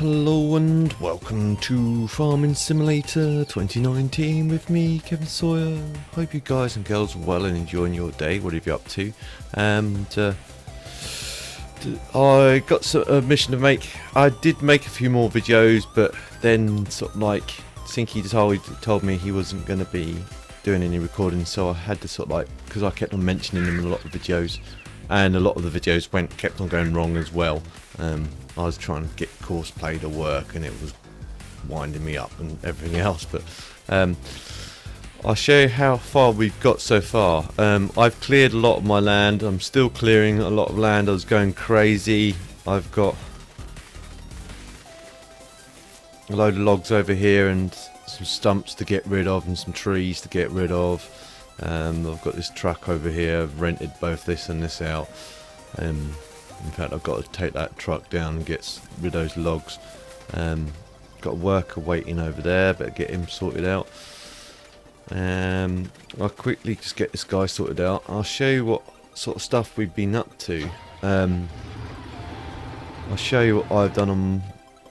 Hello and welcome to Farming Simulator 2019 with me, Kevin Sawyer. Hope you guys and girls are well and enjoying your day, whatever you're up to. And I got a mission to make. I did make a few more videos, but then sort of like Sinky told me he wasn't going to be doing any recording, so I had to sort of like, because I kept on mentioning him in a lot of videos, and a lot of the videos kept on going wrong as well. I was trying to get courseplay to work and it was winding me up and everything else, but I'll show you how far we've got so far. I've cleared a lot of my land. I'm still clearing a lot of land. I was going crazy. I've got a load of logs over here and some stumps to get rid of and some trees to get rid of. I've got this truck over here. I've rented both this and this out. In fact, I've got to take that truck down and get rid of those logs. Got a worker waiting over there, better get him sorted out. I'll quickly just get this guy sorted out. I'll show you what sort of stuff we've been up to. I'll show you what I've done on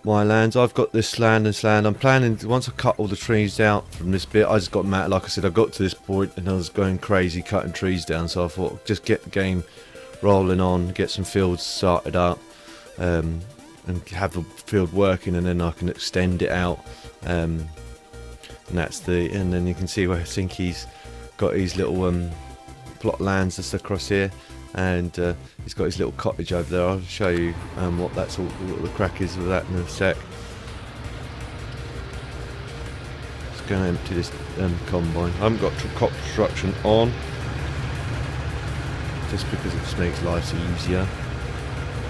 my lands. I've got this land and this land. I'm planning, once I cut all the trees out from this bit, I just got mad. Like I said, I got to this point and I was going crazy cutting trees down, so I thought just get the game rolling on, get some fields started up, and have the field working, and then I can extend it out. And then you can see where Sinky's got his little plot lands just across here, and he's got his little cottage over there. I'll show you what the crack is with that in a sec. Just going to empty this combine. I haven't got crop construction on, just because it just makes life easier.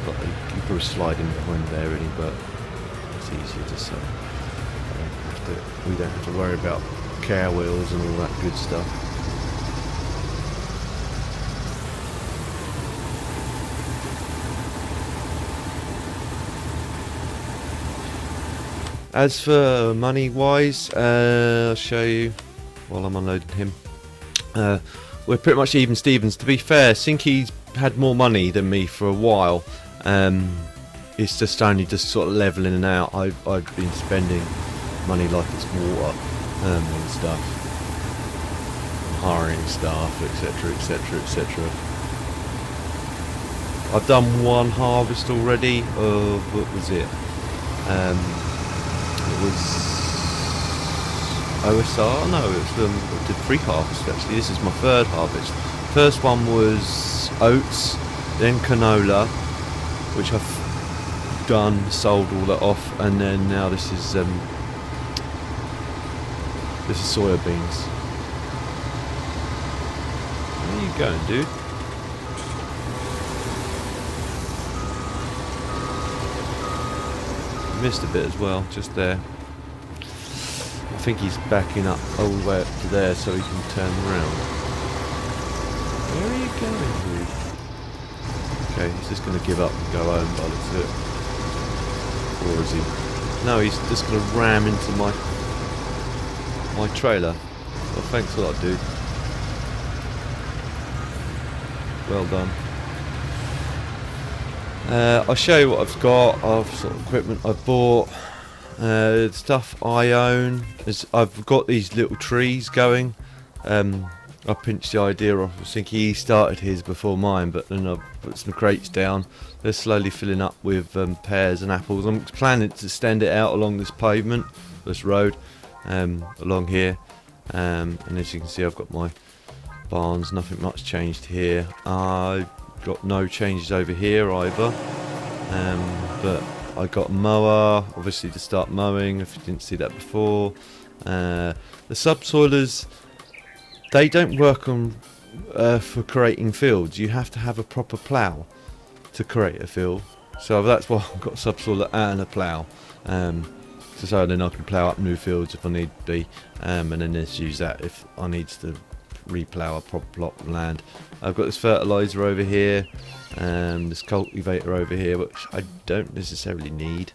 You can put a slide in behind there really, but it's easier just so we don't have to worry about cow wheels and all that good stuff. As for money wise, I'll show you while I'm unloading him. We're pretty much even Stevens. To be fair, Sinky's had more money than me for a while. It's just only just sort of leveling out. I've been spending money like it's water and stuff, and hiring staff, etc, etc, etc. I've done one harvest already of, what was it? It was OSR? No, I did 3 harvests actually. This is my 3rd harvest. First one was oats, then canola, which I've done, sold all that off, and then now this is soybeans. Where are you going, dude? Missed a bit as well, just there. I think he's backing up all the way up to there so he can turn around. Where are you going, dude? Okay, he's just going to give up and go home by the looks of it. Or is he? No, he's just going to ram into my trailer. Well, thanks a lot, dude. Well done. I'll show you what I've got of sort of equipment I've bought. Stuff I own is I've got these little trees going. I pinched the idea off. I think he started his before mine, but then I've put some crates down. They're slowly filling up with pears and apples. I'm planning to extend it out along this pavement, this road, along here. And as you can see, I've got my barns. Nothing much changed here. I've got no changes over here either. But I got a mower, obviously, to start mowing, if you didn't see that before. The subsoilers, they don't work on for creating fields. You have to have a proper plough to create a field. So that's why I've got a subsoiler and a plough. So then I can plough up new fields if I need to be. And then just use that if I need to replough a proper plot of land. I've got this fertiliser over here. This cultivator over here, which I don't necessarily need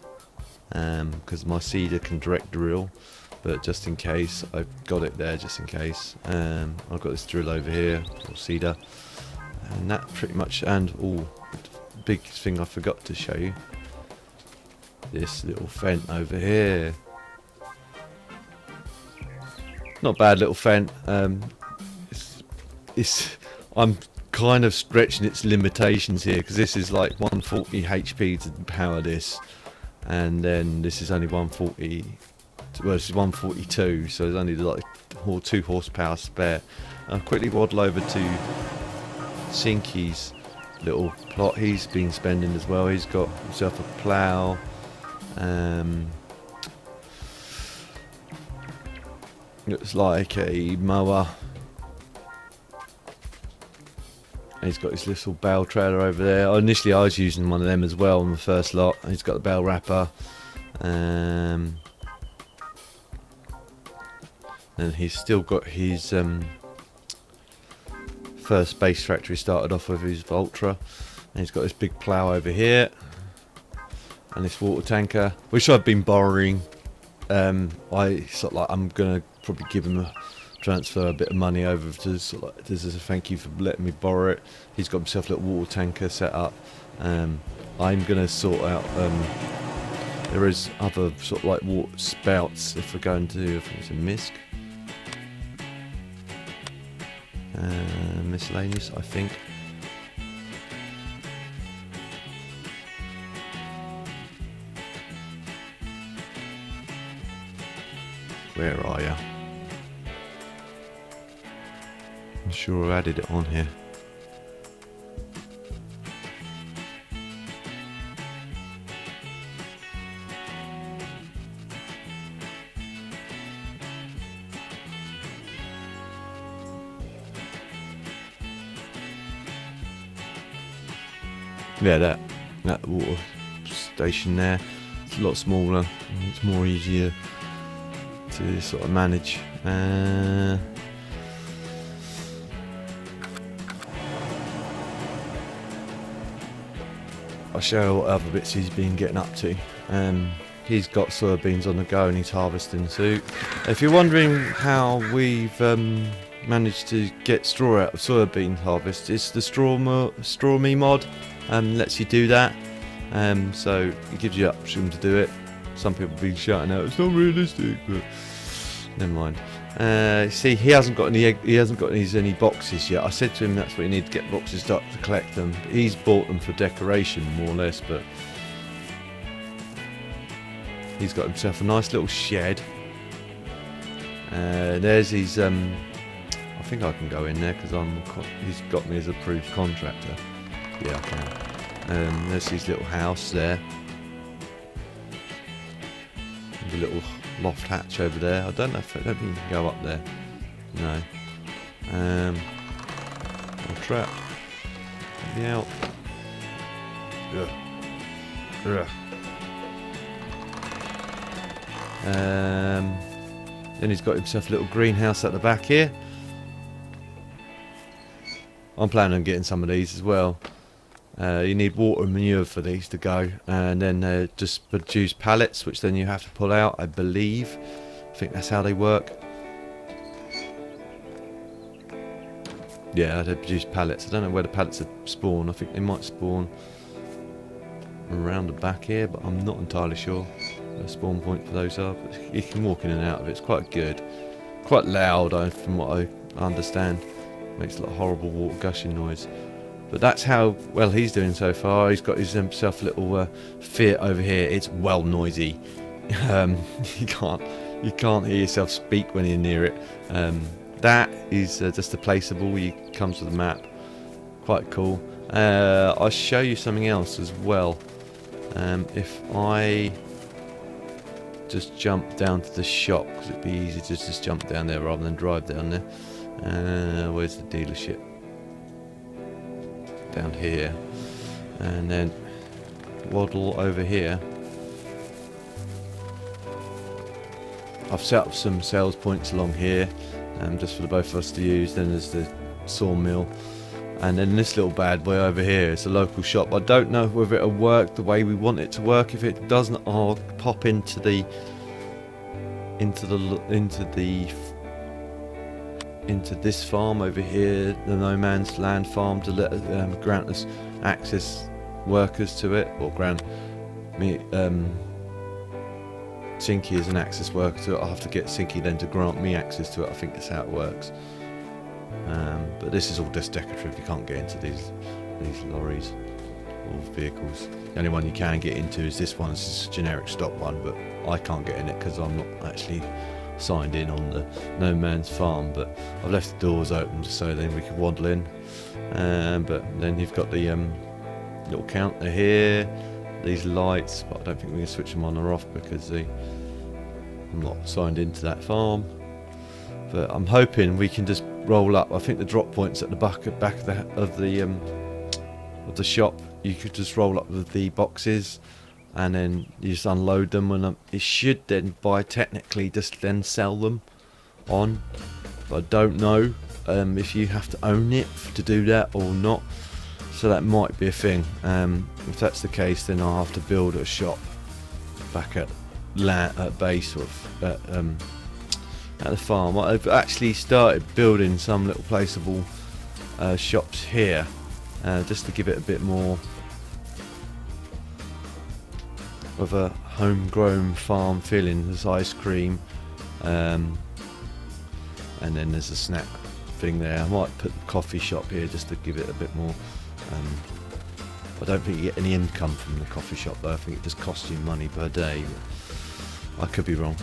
because my seeder can direct drill, but just in case, I've got it there just in case. I've got this drill over here, or seeder, and that pretty much, and big thing I forgot to show you, this little fent over here. Not bad little fent. I'm kind of stretching its limitations here because this is like 140 HP to power this, and then this is only 140. Well, this is 142, so there's only like 2 horsepower spare. I'll quickly waddle over to Sinky's little plot he's been spending as well. He's got himself a plough. Looks like a mower. He's got his little bale trailer over there. Initially I was using one of them as well on the first lot. He's got the bale wrapper. And he's still got his first base tractor he started off with, his Ultra. And he's got this big plough over here. And this water tanker, which I've been borrowing. I'm gonna probably give him transfer a bit of money over to sort of like, this is a thank you for letting me borrow it. He's got himself a little water tanker set up. I'm gonna sort out. There is other sort of like water spouts if we're going to. I think it's a misc. Miscellaneous, I think. Where are you? I'm sure I added it on here. Yeah, that water station there. It's a lot smaller. It's more easier to sort of manage. I'll show you what other bits he's been getting up to. He's got soybeans on the go and he's harvesting too. If you're wondering how we've managed to get straw out of soybean harvest, it's the Straw Me mod. Lets you do that. So it gives you the option to do it. Some people be shouting out, it's not realistic, but never mind. See, he hasn't got any boxes yet. I said to him that's what you need to get boxes to collect them. He's bought them for decoration more or less, but he's got himself a nice little shed. There's his. I think I can go in there because he's got me as approved contractor. Yeah, I can. There's his little house there. The little loft hatch over there. I don't think you can go up there. No. I'll trap. Let me out. Ugh. Ugh. Then he's got himself a little greenhouse at the back here. I'm planning on getting some of these as well. You need water and manure for these to go, and then just produce pallets, which then you have to pull out, I believe. I think that's how they work. Yeah, they produce pallets. I don't know where the pallets are spawn. I think they might spawn around the back here, but I'm not entirely sure where the spawn point for those are. But you can walk in and out of it. It's quite good. Quite loud, from what I understand. Makes a lot of horrible water gushing noise. But that's how well he's doing so far. He's got himself a little Fiat over here. It's well noisy. You can't hear yourself speak when you're near it. That is just a placeable. It comes with a map. Quite cool. I'll show you something else as well. If I just jump down to the shop, because it'd be easy to just jump down there rather than drive down there. Where's the dealership? Down here, and then waddle over here. I've set up some sales points along here, just for the both of us to use. Then there's the sawmill, and then this little bad boy over here is a local shop. I don't know whether it'll work the way we want it to work. If it doesn't, I'll pop into this farm over here, the no man's land farm, to let grant us access workers to it, or grant me Sinky as an access worker to it. I'll have to get Sinky then to grant me access to it. I think that's how it works. But this is all just decorative. You can't get into these lorries or vehicles. The only one you can get into is this one. This is a generic stock one, but I can't get in it because I'm not actually signed in on the No Man's Farm. But I've left the doors open just so then we can waddle in. But then you've got the little counter here, these lights, but I don't think we can switch them on or off because I'm not signed into that farm. But I'm hoping we can just roll up. I think the drop point's at the back of the shop. You could just roll up with the boxes and then you just unload them, and it should then technically just then sell them on. But I don't know if you have to own it to do that or not. So that might be a thing. If that's the case, then I'll have to build a shop back at base of at the farm. I've actually started building some little placeable shops here, just to give it a bit more of a homegrown farm feeling. There's ice cream, and then there's a snack thing there. I might put the coffee shop here just to give it a bit more. I don't think you get any income from the coffee shop though. I think it just costs you money per day. I could be wrong.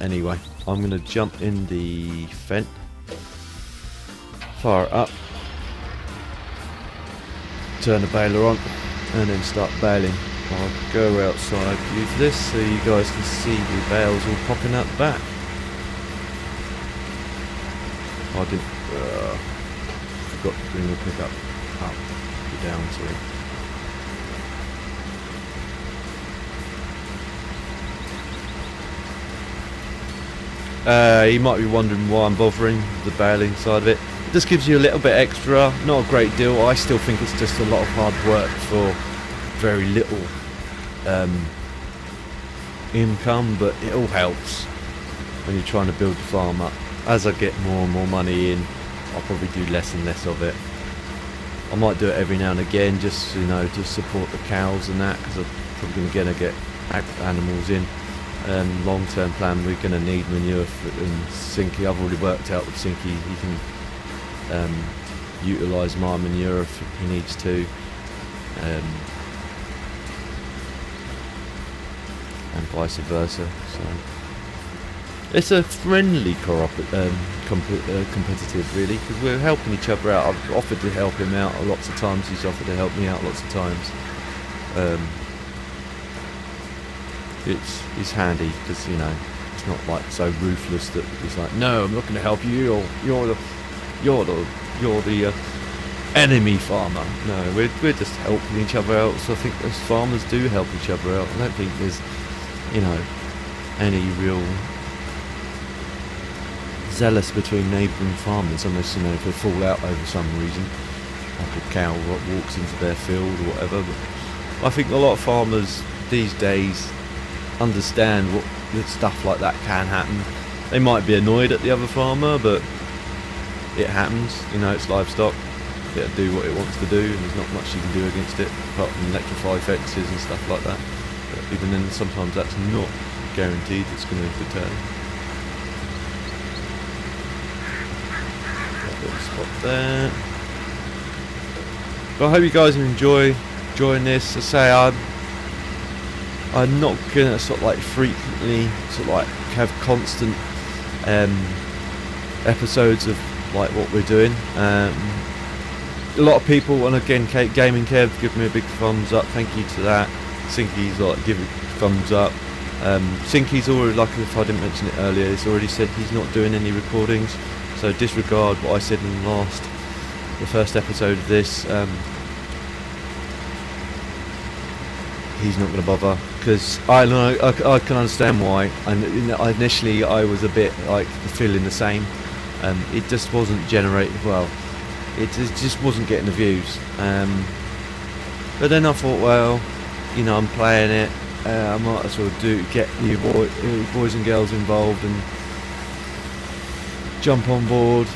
Anyway, I'm going to jump in the fence, fire it up, turn the baler on, and then start baling. I'll go outside, use this so you guys can see the bales all popping out the back. I didn't forgot to bring the pickup up down to it. You might be wondering why I'm bothering the baling side of it. It just gives you a little bit extra, not a great deal. I still think it's just a lot of hard work for very little income, but it all helps when you're trying to build the farm up. As I get more and more money in, I'll probably do less and less of it. I might do it every now and again, just to support the cows and that, because I'm probably going to get animals in. Long-term plan, we're going to need manure and Sinky. I've already worked out with Sinky, he can utilise my manure if he needs to, and vice versa. So it's a friendly competitive, really, because we're helping each other out. I've offered to help him out lots of times. He's offered to help me out lots of times. It's handy because it's not like so ruthless that he's like, no, I'm not going to help you. You're the enemy farmer. No, we're just helping each other out. So I think as farmers do help each other out. I don't think there's any real zealous between neighbouring farmers unless if they fall out over some reason, like a cow walks into their field or whatever. But I think a lot of farmers these days understand what stuff like that can happen. They might be annoyed at the other farmer, but it happens. It's livestock. It'll do what it wants to do, and there's not much you can do against it apart from electrify fences and stuff like that. But even then, sometimes that's not guaranteed it's going to deter. That little spot there. But I hope you guys enjoying this. I say I'm not gonna frequently have constant episodes of what we're doing. A lot of people, and again, Gaming Kev, give me a big thumbs up. Thank you to that. Sinky's give it thumbs up. Sinky's already, if I didn't mention it earlier, he's already said he's not doing any recordings. So disregard what I said in the first episode of this. He's not going to bother, because I can understand why. And initially I was a bit feeling the same. It just wasn't generated well. It just wasn't getting the views. But then I thought, well, I'm playing it. I might as well get you boys and girls involved and jump on board.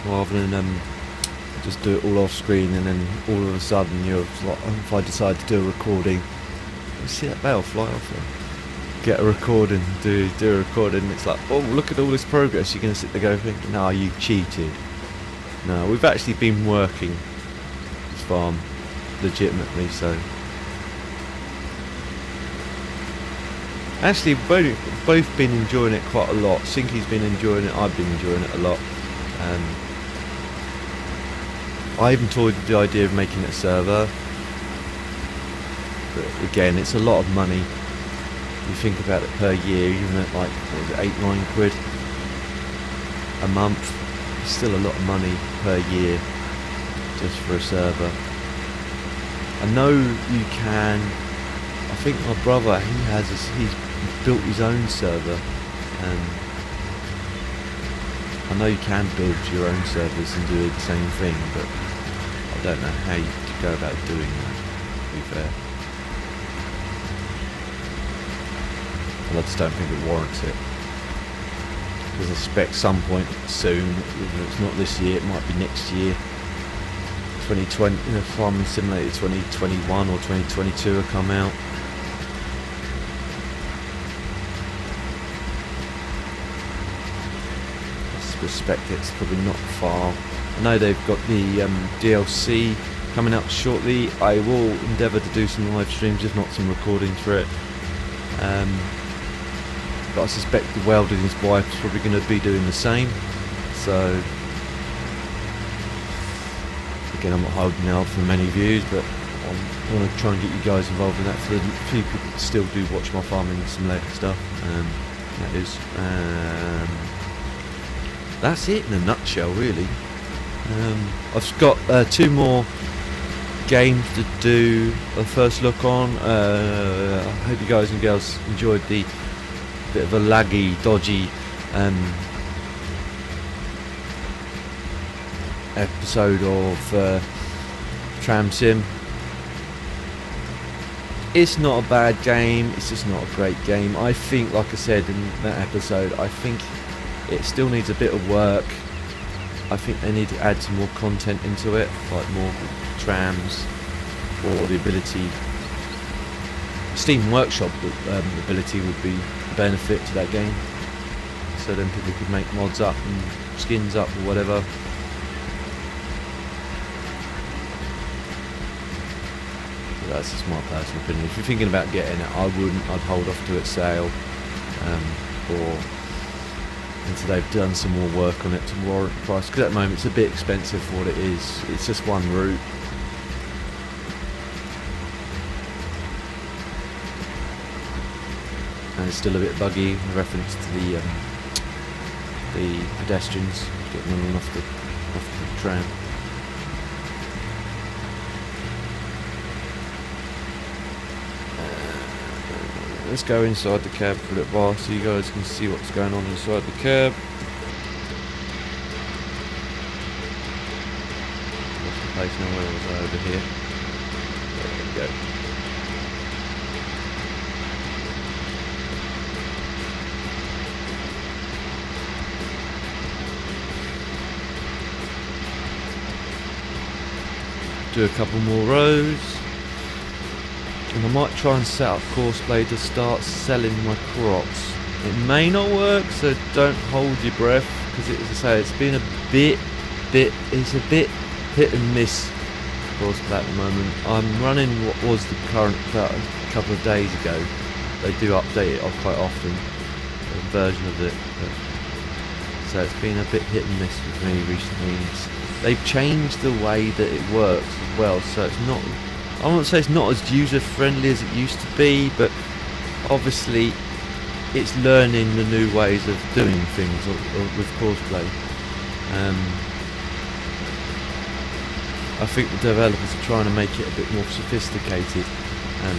rather than just do it all off screen, and then all of a sudden you're like, if I decide to do a recording, you see that bell fly off there. Get a recording, do a recording, it's like, oh, look at all this progress. You're going to sit there going, no, you cheated. No, we've actually been working this farm legitimately, so. Actually, both been enjoying it quite a lot. Sinky's been enjoying it, I've been enjoying it a lot. I even toyed with the idea of making it a server. But again, it's a lot of money. You think about it per year, even at like, what was it, 8-9 quid a month. It's still a lot of money per year just for a server. I know you can. I think my brother, he's built his own server, and I know you can build your own servers and do the same thing, but I don't know how you go about doing that, to be fair. And I just don't think it warrants it. Because I suspect some point soon, if it's not this year, it might be next year. 2020, Farming Simulator 2021 or 2022 will come out. I suspect it's probably not far. I know they've got the DLC coming out shortly. I will endeavour to do some live streams, if not some recordings for it. But I suspect the Welder and his wife is probably going to be doing the same. So again, I'm not holding out for many views, but I want to try and get you guys involved in that. For the few people that still do watch my Farming Simulator stuff, that is. That's it in a nutshell, really. I've got 2 more games to do a first look on. I hope you guys and girls enjoyed the bit of a laggy, dodgy episode of Tram Sim. It's not a bad game, it's just not a great game. I think, like I said in that episode, I think it still needs a bit of work. I think they need to add some more content into it, like more trams, or the ability. Steam Workshop ability would be a benefit to that game. So then people could make mods up and skins up or whatever. But that's just my personal opinion. If you're thinking about getting it, I wouldn't. I'd hold off to its sale, or until they've done some more work on it to warrant the price, because at the moment it's a bit expensive for what it is. It's just one route. And it's still a bit buggy in reference to the pedestrians getting on and off the tram. Let's go inside the cab for a little while so you guys can see what's going on inside the cab. Lost the place now, where was I? Over here. There we go. Do a couple more rows. And I might try and set up Courseplay to start selling my crops. It may not work, so don't hold your breath, because as I say, it's been a bit hit and miss Courseplay at the moment. I'm running what was the current a couple of days ago. They do update it quite often, a version of it. So it's been a bit hit and miss with me recently. They've changed the way that it works as well, so it's not. I won't say it's not as user-friendly as it used to be, but obviously it's learning the new ways of doing things with Courseplay. I think the developers are trying to make it a bit more sophisticated,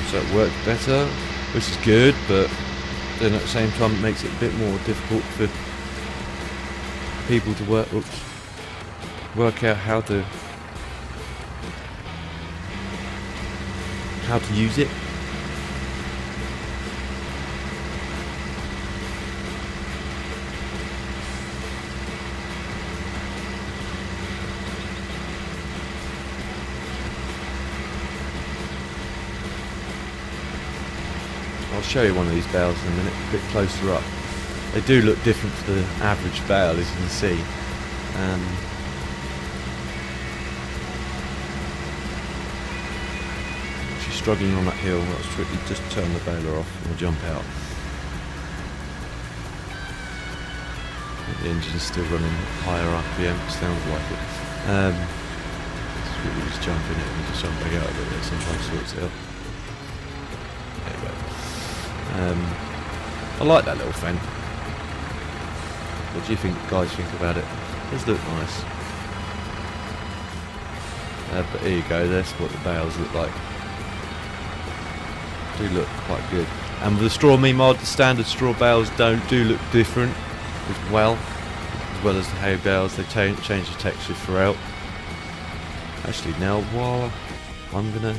so it works better, which is good, but then at the same time it makes it a bit more difficult for people to work out how to use it. I'll show you one of these bales in a minute, a bit closer up. They do look different to the average bale, as you can see. She's struggling on that hill. Let's quickly just turn the baler off and we'll jump out. The engine's still running higher RPM, sounds like it. It's really just jumping it and just jumping out a little bit, sometimes sorts it out. There you go. I like that little fence. What do you guys think about it? It does look nice. But here you go, that's what the bales look like. Do look quite good. And with the straw me mod, the standard straw bales do look different as well as the hay bales. They change the texture throughout. Actually, now while I'm gonna,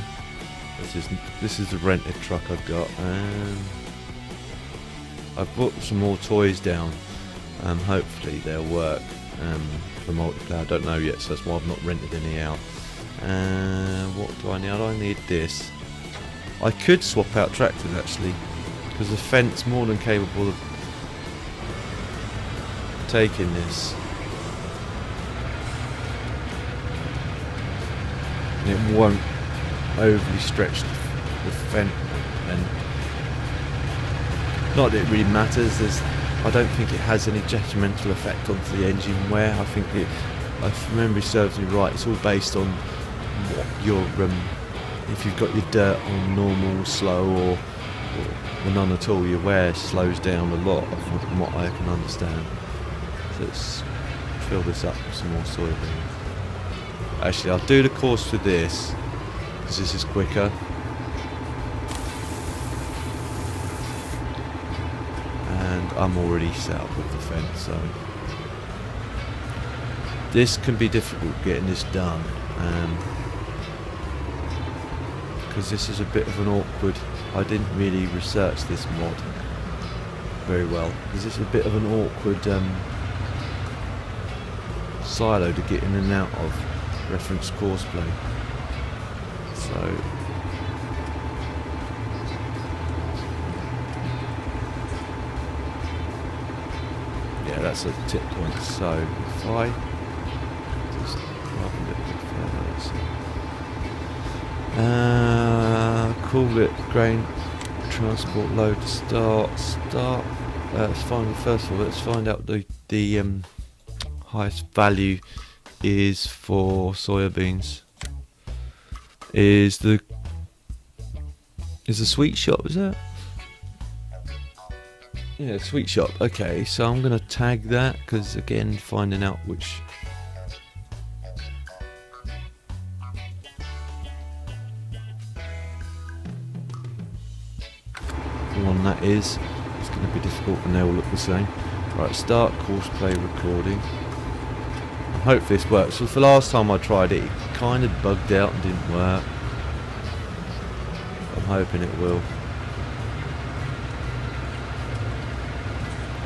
this is the rented truck I've got, and I've put some more toys down. Hopefully they'll work for multiplayer. I don't know yet, so that's why I've not rented any out. What do I need? I need this. I could swap out tractors actually, because the fence more than capable of taking this. And it won't overly stretch the fence, and not that it really matters. I don't think it has any detrimental effect onto the engine wear. I think if memory serves me right, it's all based on what your if you've got your dirt on normal, slow, or none at all, your wear slows down a lot, from what I can understand. So let's fill this up with some more soybeans. Actually, I'll do the course for this because this is quicker. And I'm already set up with the fence, so this can be difficult getting this done, because this is a bit of an awkward. I didn't really research this mod very well, because it's a bit of an awkward silo to get in and out of, reference course play. So yeah, that's a tip point. So if I just grab a little bit further, call it grain transport load to start. Let's find, first of all, let's find out the highest value is for soybeans. Is the sweet shop, is that? Yeah, sweet shop. Okay, so I'm gonna tag that, because again, finding out which one that is. It's gonna be difficult when they all look the same. Right, start course play recording. I hope this works. So the last time I tried it, it kind of bugged out and didn't work. I'm hoping it will.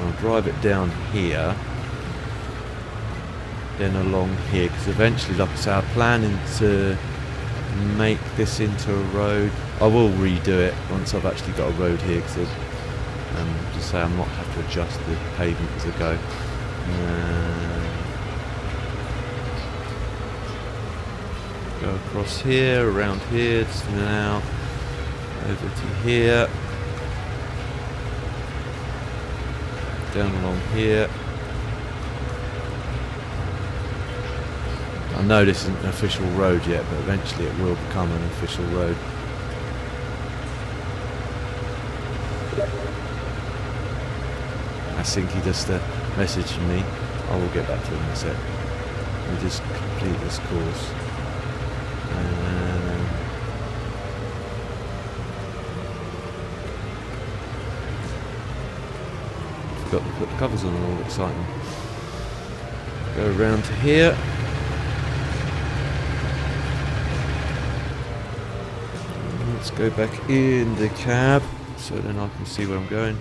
I'll drive it down here, then along here, because eventually, like I say, I'm planning to make this into a road. I will redo it once I've actually got a road here, because just say I'm not have to adjust the pavement as I go. Go across here, around here, just now, over to here, down along here. I know this isn't an official road yet, but eventually it will become an official road. Sinky just messaged me. I will get back to him in a sec. We just complete this course. Forgot to put the covers on, all exciting. Go around to here. Let's go back in the cab so then I can see where I'm going.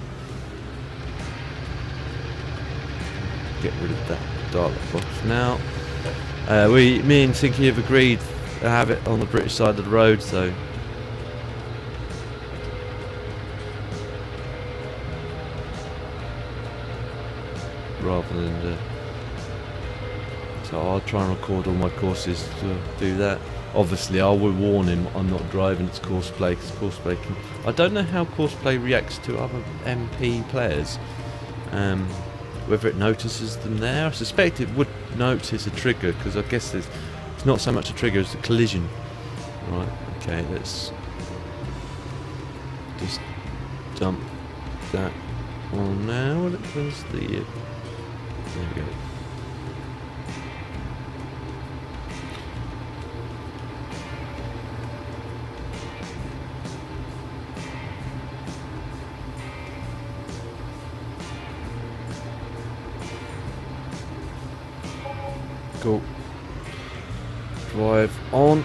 Get rid of that dark box now. Me and Sinky have agreed to have it on the British side of the road, so rather than so I'll try and record all my courses to do that. Obviously I will warn him I'm not driving, it's courseplay, because courseplay can... I don't know how courseplay reacts to other MP players, whether it notices them there. I suspect it would notice a trigger, because I guess it's not so much a trigger as a collision. Right, okay, let's just dump that on now. Where's the... there we go. Cool. Drive on.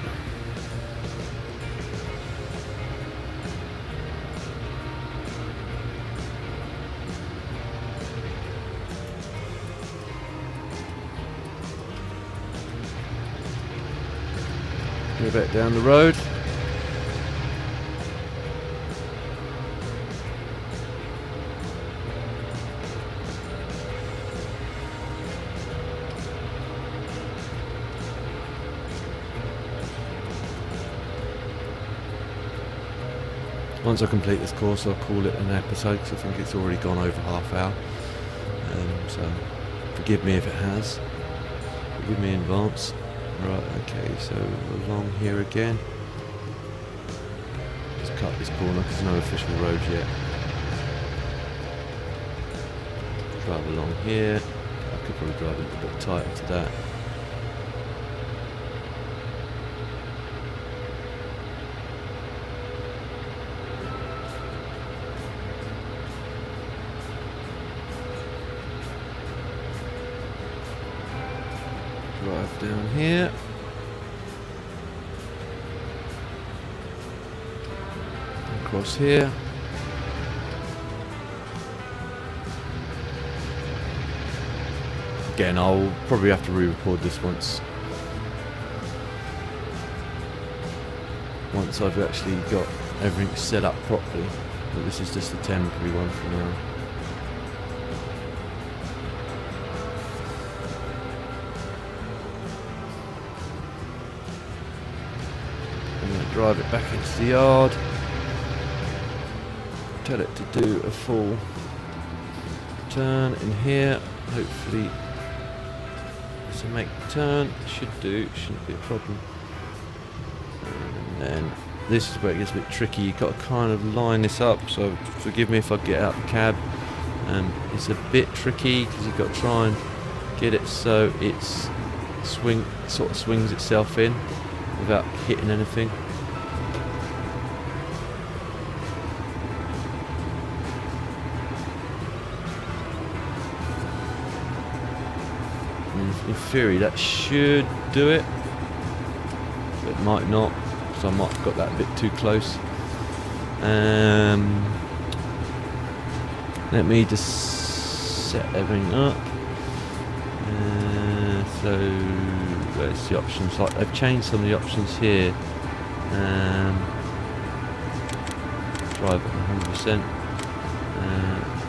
Go back down the road. Once I complete this course, I'll call it an episode, because I think it's already gone over half hour. So forgive me if it has. Forgive me in advance. Right, okay, so along here again. Just cut this corner because there's no official road yet. Drive along here. I could probably drive a little bit tighter to that. Drive down here. Across here. Again, I'll probably have to re-record this once I've actually got everything set up properly. But this is just a temporary one for now. Drive it back into the yard. Tell it to do a full turn in here. Hopefully, to make the turn, shouldn't be a problem. And then this is where it gets a bit tricky. You've got to kind of line this up. So forgive me if I get out the cab. It's a bit tricky because you've got to try and get it so it's sort of swings itself in without hitting anything. In theory that should do it, but it might not, so I might have got that a bit too close. Let me just set everything up. So where's the options? Like they've changed some of the options here. Drive at 100%.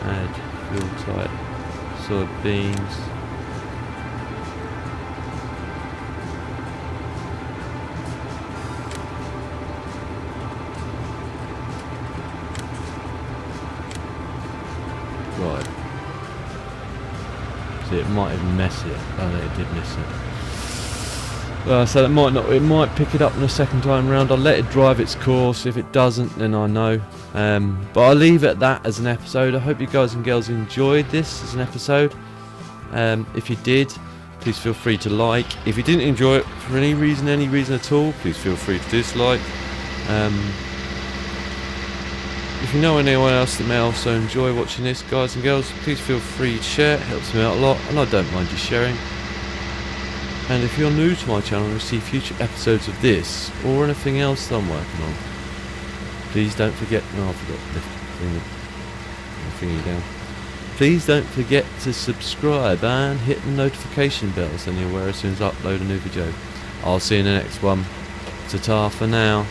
Add fuel type, soybeans. Right. See, it might even mess it. Oh no, it did miss it. So it might pick it up in a second time round. I'll let it drive its course. If it doesn't, then I know. But I'll leave it at that as an episode. I hope you guys and girls enjoyed this as an episode. If you did, please feel free to like. If you didn't enjoy it for any reason at all, please feel free to dislike. If you know anyone else that may also enjoy watching this, guys and girls, please feel free to share. It helps me out a lot, and I don't mind you sharing. And if you're new to my channel and see future episodes of this or anything else that I'm working on, please don't forget. No, I forgot the thingy down. Please don't forget to subscribe and hit the notification bell so you're aware as soon as I upload a new video. I'll see you in the next one. Ta-ta for now.